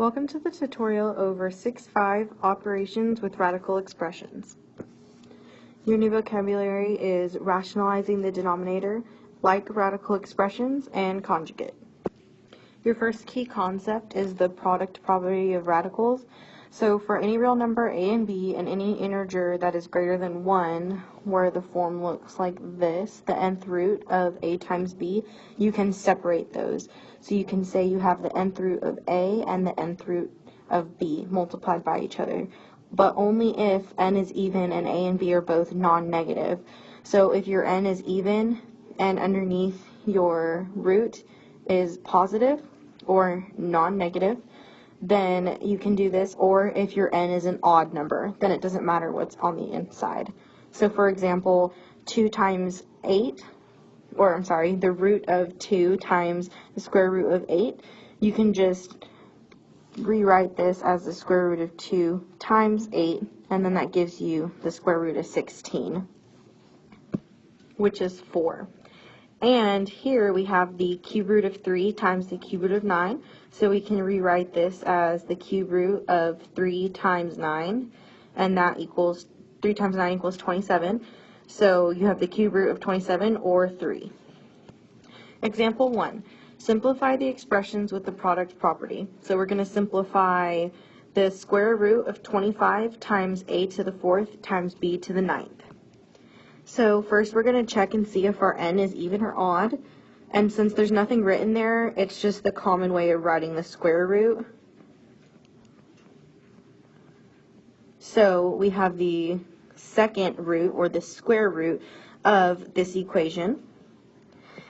Welcome to the tutorial over 6-5 operations with radical expressions. Your new vocabulary is rationalizing the denominator, like radical expressions, and conjugate. Your first key concept is the product property of radicals. So for any real number a and b and any integer that is greater than 1, where the form looks like this, the nth root of a times b, you can separate those. So you can say you have the nth root of a and the nth root of b multiplied by each other, but only if n is even and a and b are both non-negative. So if your n is even and underneath your root is positive or non-negative, then you can do this. Or if your n is an odd number, then it doesn't matter what's on the inside. So for example, 2 times 8, or I'm sorry, the root of 2 times the square root of 8, you can just rewrite this as the square root of 2 times 8, and then that gives you the square root of 16, which is 4. And here we have the cube root of 3 times the cube root of 9. So we can rewrite this as the cube root of 3 times 9. And that equals, 3 times 9 equals 27. So you have the cube root of 27 or 3. Example 1. Simplify the expressions with the product property. So we're going to simplify the square root of 25 times a to the 4th times b to the 9th. So first we're going to check and see if our n is even or odd, and since there's nothing written there, it's just the common way of writing the square root. So we have the second root, or the square root, of this equation,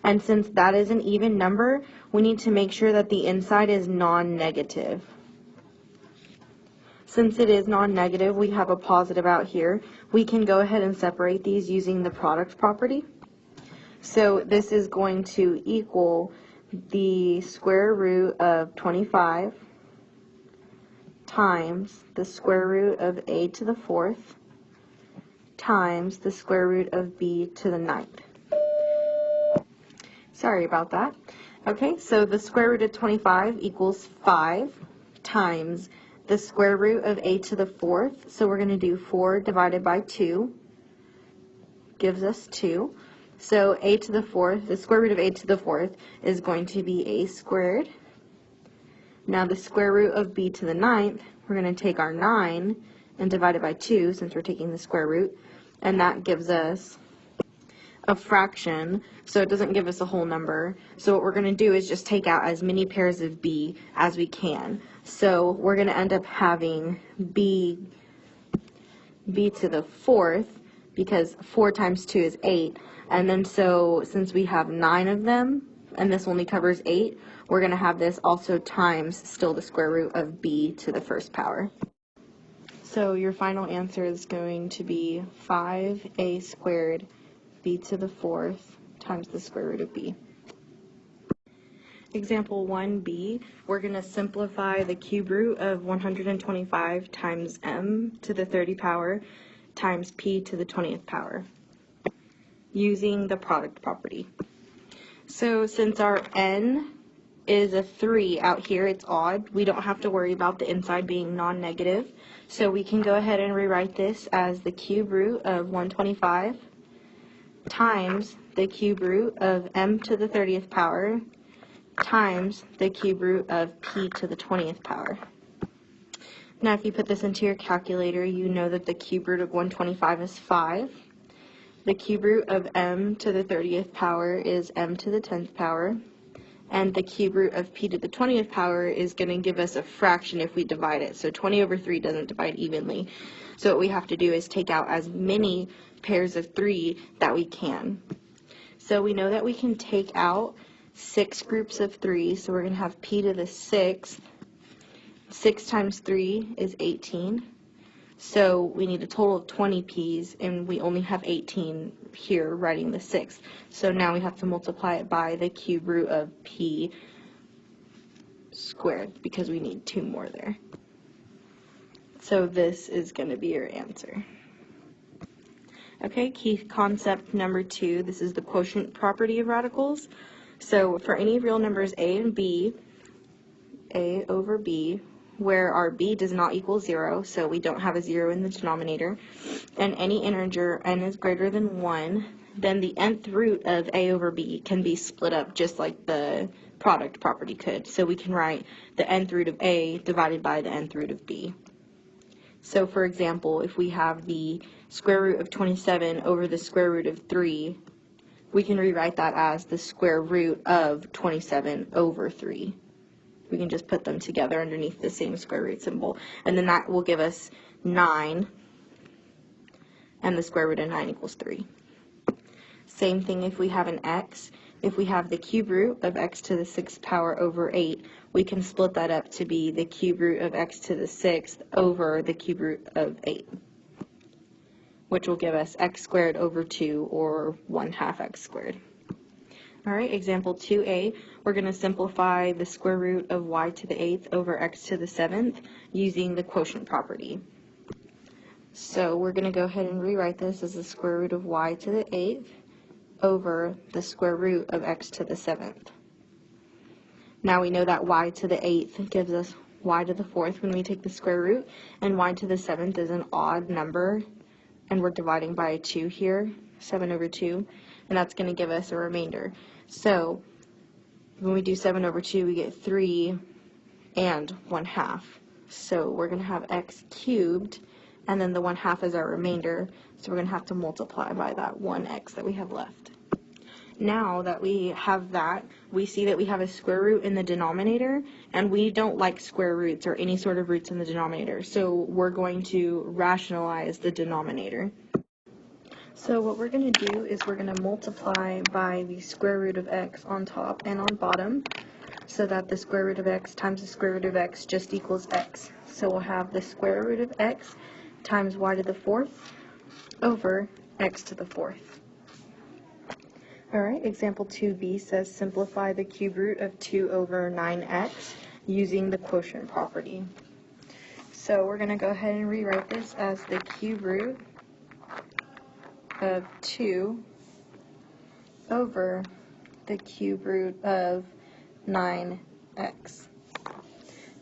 and since that is an even number, we need to make sure that the inside is non-negative. Since it is non-negative, we have a positive out here. We can go ahead and separate these using the product property. So this is going to equal the square root of 25 times the square root of a to the 4th times the square root of b to the 9th. Sorry about that. Okay, so the square root of 25 equals 5 times the square root of a to the 4th, so we're going to do 4 divided by 2, gives us 2. So a to the 4th, the square root of a to the 4th is going to be a squared. Now the square root of b to the 9th, we're going to take our 9 and divide it by 2 since we're taking the square root, and that gives us a fraction, so it doesn't give us a whole number. So what we're going to do is just take out as many pairs of b as we can. So we're going to end up having b to the 4th, because 4 times 2 is 8, and then so since we have 9 of them, and this only covers 8, we're going to have this also times still the square root of b to the 1st power. So your final answer is going to be 5a squared b to the 4th times the square root of b. Example 1b, we're going to simplify the cube root of 125 times m to the 30 power times p to the 20th power using the product property. So since our n is a 3 out here, it's odd, we don't have to worry about the inside being non-negative. So we can go ahead and rewrite this as the cube root of 125 times the cube root of m to the 30th power times the cube root of p to the 20th power. Now if you put this into your calculator, you know that the cube root of 125 is 5. The cube root of m to the 30th power is m to the 10th power. And the cube root of p to the 20th power is going to give us a fraction if we divide it. So 20 over 3 doesn't divide evenly. So what we have to do is take out as many pairs of 3 that we can. So we know that we can take out 6 groups of 3, so we're going to have p to the 6th. 6 times 3 is 18. So we need a total of 20 p's, and we only have 18 here writing the 6th. So now we have to multiply it by the cube root of p squared, because we need 2 more there. So this is going to be your answer. Okay, key concept number 2, this is the quotient property of radicals. So for any real numbers a and b, a over b where our b does not equal 0, so we don't have a 0 in the denominator, and any integer n is greater than 1, then the nth root of a over b can be split up just like the product property could. So we can write the nth root of a divided by the nth root of b. So for example, if we have the square root of 27 over the square root of 3, we can rewrite that as the square root of 27 over 3. We can just put them together underneath the same square root symbol, and then that will give us 9, and the square root of 9 equals 3. Same thing if we have an x. If we have the cube root of x to the 6th power over 8, we can split that up to be the cube root of x to the 6th over the cube root of 8, which will give us x squared over 2, or 1/2 x squared. Alright, example 2a, we're going to simplify the square root of y to the 8th over x to the 7th using the quotient property. So we're going to go ahead and rewrite this as the square root of y to the 8th over the square root of x to the 7th. Now we know that y to the 8th gives us y to the 4th when we take the square root, and y to the 7th is an odd number, and we're dividing by 2 here, 7 over 2, and that's going to give us a remainder. So when we do 7 over 2, we get 3 and 1/2. So we're going to have x cubed, and then the 1/2 is our remainder, so we're going to have to multiply by that 1x that we have left. Now that we have that, we see that we have a square root in the denominator, and we don't like square roots or any sort of roots in the denominator, so we're going to rationalize the denominator. So what we're going to do is we're going to multiply by the square root of x on top and on bottom, so that the square root of x times the square root of x just equals x. So we'll have the square root of x times y to the 4th over x to the 4th. Alright, example 2b says simplify the cube root of 2 over 9x using the quotient property. So we're going to go ahead and rewrite this as the cube root of 2 over the cube root of 9x.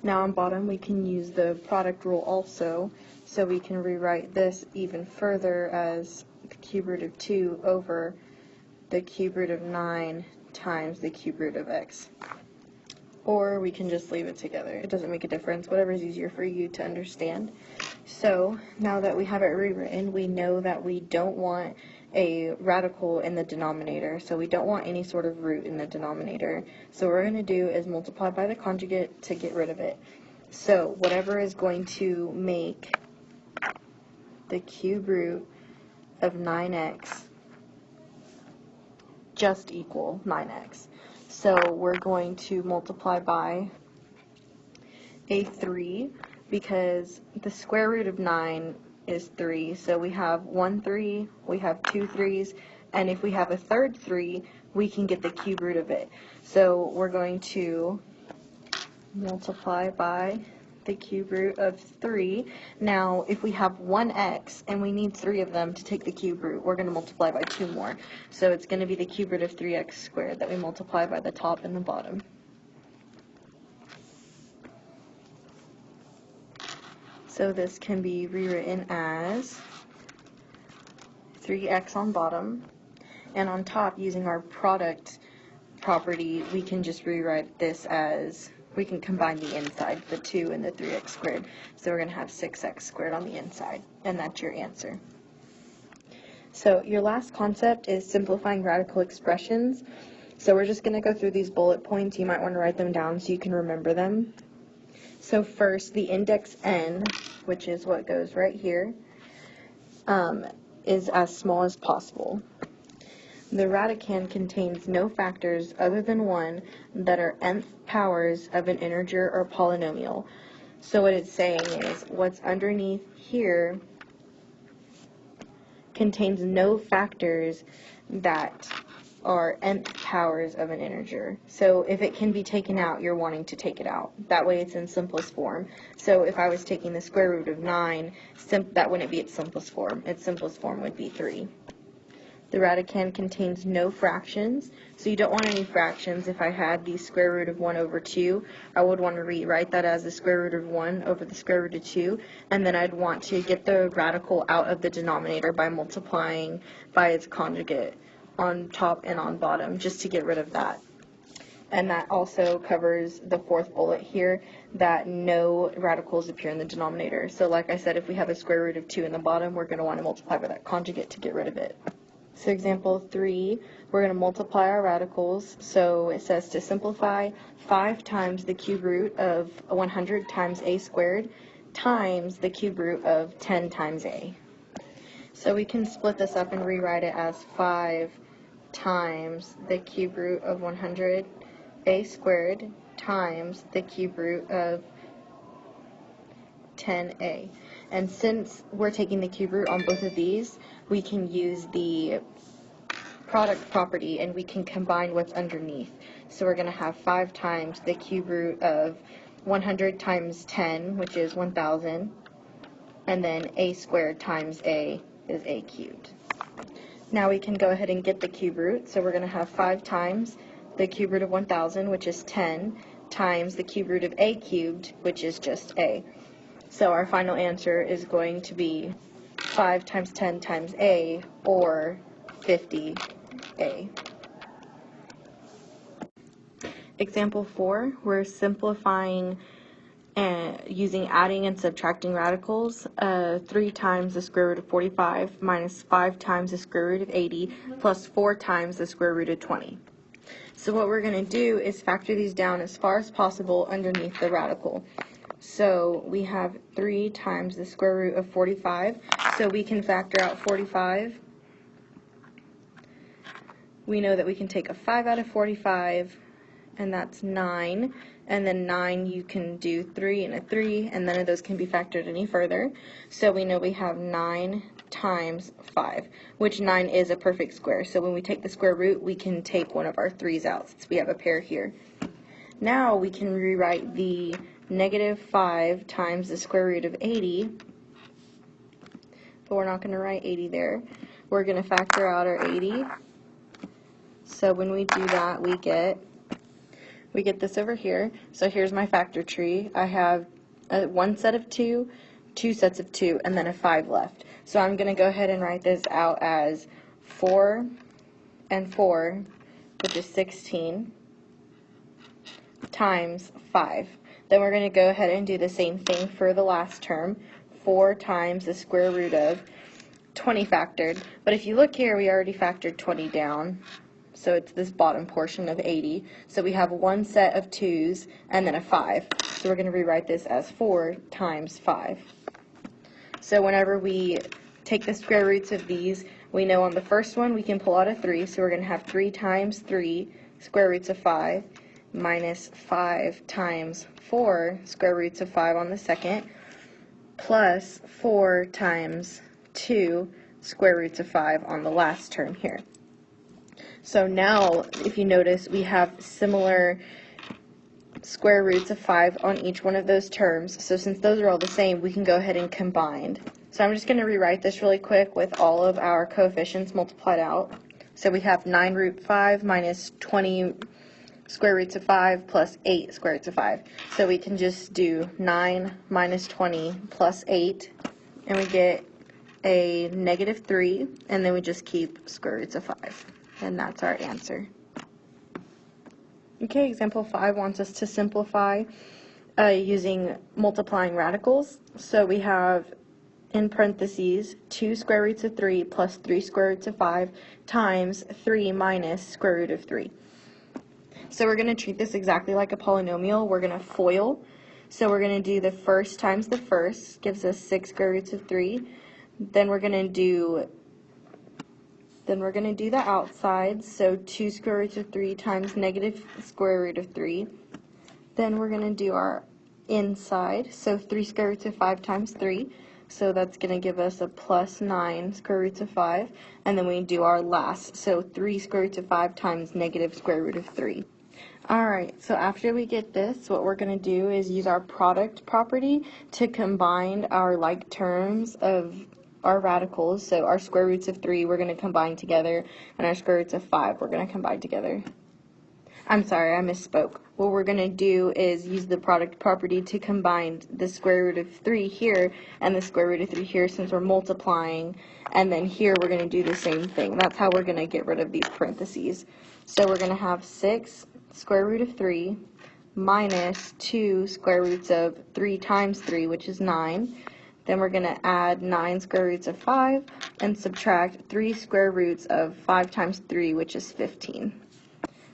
Now on bottom we can use the product rule also, so we can rewrite this even further as the cube root of 2 over the cube root of 9 times the cube root of x. Or we can just leave it together. It doesn't make a difference, whatever is easier for you to understand. So now that we have it rewritten, we know that we don't want a radical in the denominator, so we don't want any sort of root in the denominator. So what we're going to do is multiply by the conjugate to get rid of it. So whatever is going to make the cube root of 9x just equal 9x. So we're going to multiply by a 3, because the square root of 9 is 3, so we have 1 3, we have 2 3s, and if we have a third 3, we can get the cube root of it. So we're going to multiply by the cube root of 3. Now, if we have 1x and we need 3 of them to take the cube root, we're going to multiply by 2 more. So it's going to be the cube root of 3x squared that we multiply by the top and the bottom. So this can be rewritten as 3x on bottom, and on top, using our product property, we can just rewrite this as, we can combine the inside, the 2 and the 3x squared. So we're going to have 6x squared on the inside, and that's your answer. So your last concept is simplifying radical expressions. So we're just going to go through these bullet points. You might want to write them down so you can remember them. So first, the index n, which is what goes right here, is as small as possible. The radicand contains no factors other than 1 that are nth powers of an integer or polynomial. So what it's saying is what's underneath here contains no factors that are nth powers of an integer. So if it can be taken out, you're wanting to take it out. That way it's in simplest form. So if I was taking the square root of 9, that wouldn't be its simplest form. Its simplest form would be 3. The radicand contains no fractions, so you don't want any fractions. If I had the square root of 1 over 2, I would want to rewrite that as the square root of 1 over the square root of 2, and then I'd want to get the radical out of the denominator by multiplying by its conjugate on top and on bottom, just to get rid of that. And that also covers the fourth bullet here, that no radicals appear in the denominator. So like I said, if we have a square root of 2 in the bottom, we're going to want to multiply by that conjugate to get rid of it. So example 3, we're going to multiply our radicals. So it says to simplify 5 times the cube root of 100 times a squared times the cube root of 10 times a. So we can split this up and rewrite it as 5 times the cube root of 100 a squared times the cube root of 10a. And since we're taking the cube root on both of these, we can use the product property and we can combine what's underneath. So we're going to have 5 times the cube root of 100 times 10, which is 1,000, and then a squared times a is a cubed. Now we can go ahead and get the cube root. So we're going to have 5 times the cube root of 1,000, which is 10, times the cube root of a cubed, which is just a. So our final answer is going to be 5 times 10 times a, or 50a. Example 4, we're simplifying using adding and subtracting radicals. 3 times the square root of 45 minus 5 times the square root of 80 plus 4 times the square root of 20. So what we're going to do is factor these down as far as possible underneath the radical. So we have 3 times the square root of 45, so we can factor out 45. We know that we can take a 5 out of 45, and that's 9. And then 9, you can do 3 and a 3, and none of those can be factored any further. So we know we have 9 times 5, which 9 is a perfect square. So when we take the square root, we can take one of our 3's out, since we have a pair here. Now we can rewrite the negative 5 times the square root of 80, but we're not going to write 80 there. We're going to factor out our 80. So when we do that, we get this over here. So here's my factor tree. I have one set of 2, 2 sets of 2, and then a 5 left. So I'm going to go ahead and write this out as 4 and 4, which is 16, times 5. Then we're going to go ahead and do the same thing for the last term, 4 times the square root of 20 factored. But if you look here, we already factored 20 down, so it's this bottom portion of 80. So we have one set of 2's and then a 5. So we're going to rewrite this as 4 times 5. So whenever we take the square roots of these, we know on the first one we can pull out a 3, so we're going to have 3 times 3 square roots of 5 minus 5 times 4 square roots of 5 on the second, plus 4 times 2 square roots of 5 on the last term here. So now, if you notice, we have similar square roots of 5 on each one of those terms. So since those are all the same, we can go ahead and combine. So I'm just going to rewrite this really quick with all of our coefficients multiplied out. So we have 9 root 5 minus 20 square roots of 5 plus 8 square roots of 5. So we can just do 9 minus 20 plus 8, and we get a negative 3, and then we just keep square roots of 5. And that's our answer. Okay, example 5 wants us to simplify using multiplying radicals. So we have, in parentheses, 2 square roots of 3 plus 3 square roots of 5 times 3 minus square root of 3. So we're going to treat this exactly like a polynomial. We're going to FOIL. So we're going to do the first times the first, gives us 6 square roots of 3. Then we're going to do the outside, so 2 square roots of 3 times negative square root of 3. Then we're going to do our inside, so 3 square roots of 5 times 3. So that's going to give us a plus 9 square roots of 5. And then we do our last, so 3 square roots of 5 times negative square root of 3. Alright, so after we get this, what we're going to do is use our product property to combine our like terms of our radicals. So our square roots of 3 we're going to combine together, and our square roots of 5 we're going to combine together. I'm sorry, I misspoke. What we're going to do is use the product property to combine the square root of 3 here and the square root of 3 here since we're multiplying, and then here we're going to do the same thing. That's how we're going to get rid of these parentheses. So we're going to have 6 square root of 3 minus 2 square roots of 3 times 3, which is 9. Then we're going to add 9 square roots of 5 and subtract 3 square roots of 5 times 3, which is 15.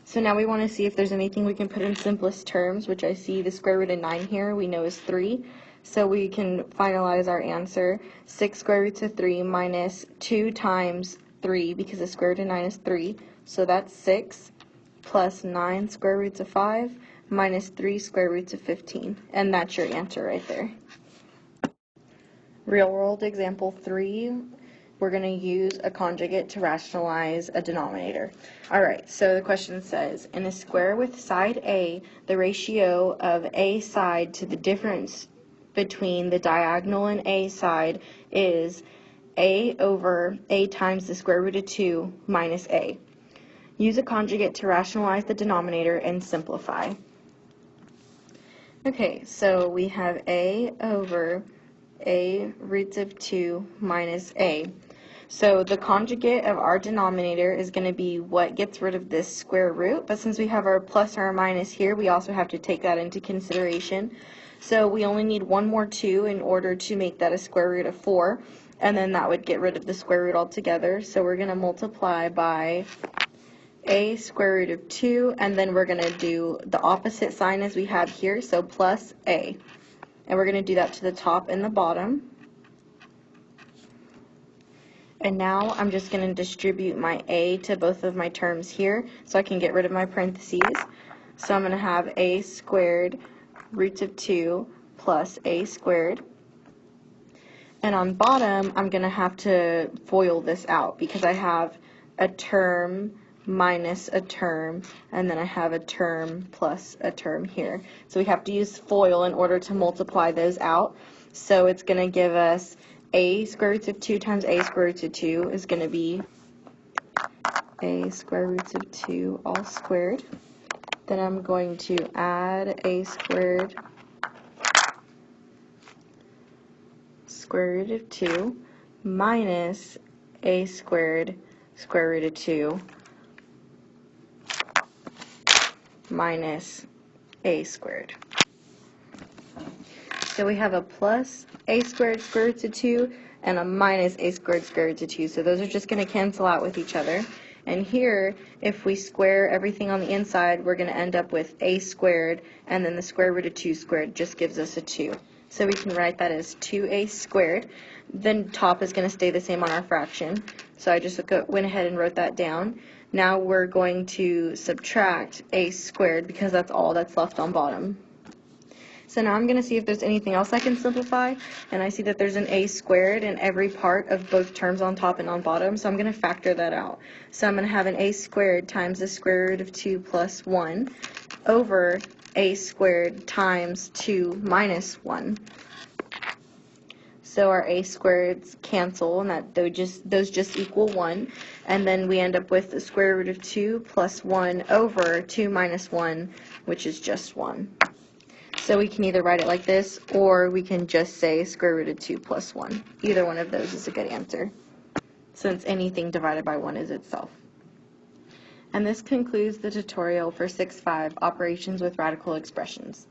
So now we want to see if there's anything we can put in simplest terms, which I see the square root of 9 here we know is 3. So we can finalize our answer. 6 square roots of 3 minus 2 times 3, because the square root of 9 is 3. So that's 6 plus 9 square roots of 5 minus 3 square roots of 15. And that's your answer right there. Real world example 3. We're going to use a conjugate to rationalize a denominator. Alright, so the question says, in a square with side A, the ratio of A side to the difference between the diagonal and A side is A over A times the square root of 2 minus A. Use a conjugate to rationalize the denominator and simplify. Okay, so we have A over A roots of 2 minus A. So the conjugate of our denominator is going to be what gets rid of this square root, but since we have our plus or our minus here, we also have to take that into consideration. So we only need one more 2 in order to make that a square root of 4, and then that would get rid of the square root altogether. So we're going to multiply by A square root of 2, and then we're going to do the opposite sign as we have here, so plus A. And we're going to do that to the top and the bottom. And now I'm just going to distribute my A to both of my terms here so I can get rid of my parentheses. So I'm going to have A squared roots of 2 plus A squared. And on bottom, I'm going to have to FOIL this out because I have a term minus a term, and then I have a term plus a term here. So we have to use FOIL in order to multiply those out. So it's going to give us A square roots of 2 times A square roots of 2 is going to be A square roots of 2 all squared. Then I'm going to add A squared square root of 2 minus A squared square root of 2 minus A squared. So we have a plus A squared square root of 2 and a minus A squared square root of 2. So those are just going to cancel out with each other. And here, if we square everything on the inside, we're going to end up with A squared, and then the square root of 2 squared just gives us a 2. So we can write that as 2A squared. Then top is going to stay the same on our fraction. So I just went ahead and wrote that down. Now we're going to subtract A squared because that's all that's left on bottom. So now I'm going to see if there's anything else I can simplify, and I see that there's an A squared in every part of both terms on top and on bottom, so I'm going to factor that out. So I'm going to have an A squared times the square root of 2 plus 1 over A squared times 2 minus 1. So our A squareds cancel, and that those just equal 1, and then we end up with the square root of 2 plus 1 over 2 minus 1, which is just 1. So we can either write it like this, or we can just say square root of 2 plus 1. Either one of those is a good answer, since anything divided by 1 is itself. And this concludes the tutorial for 6.5, Operations with Radical Expressions.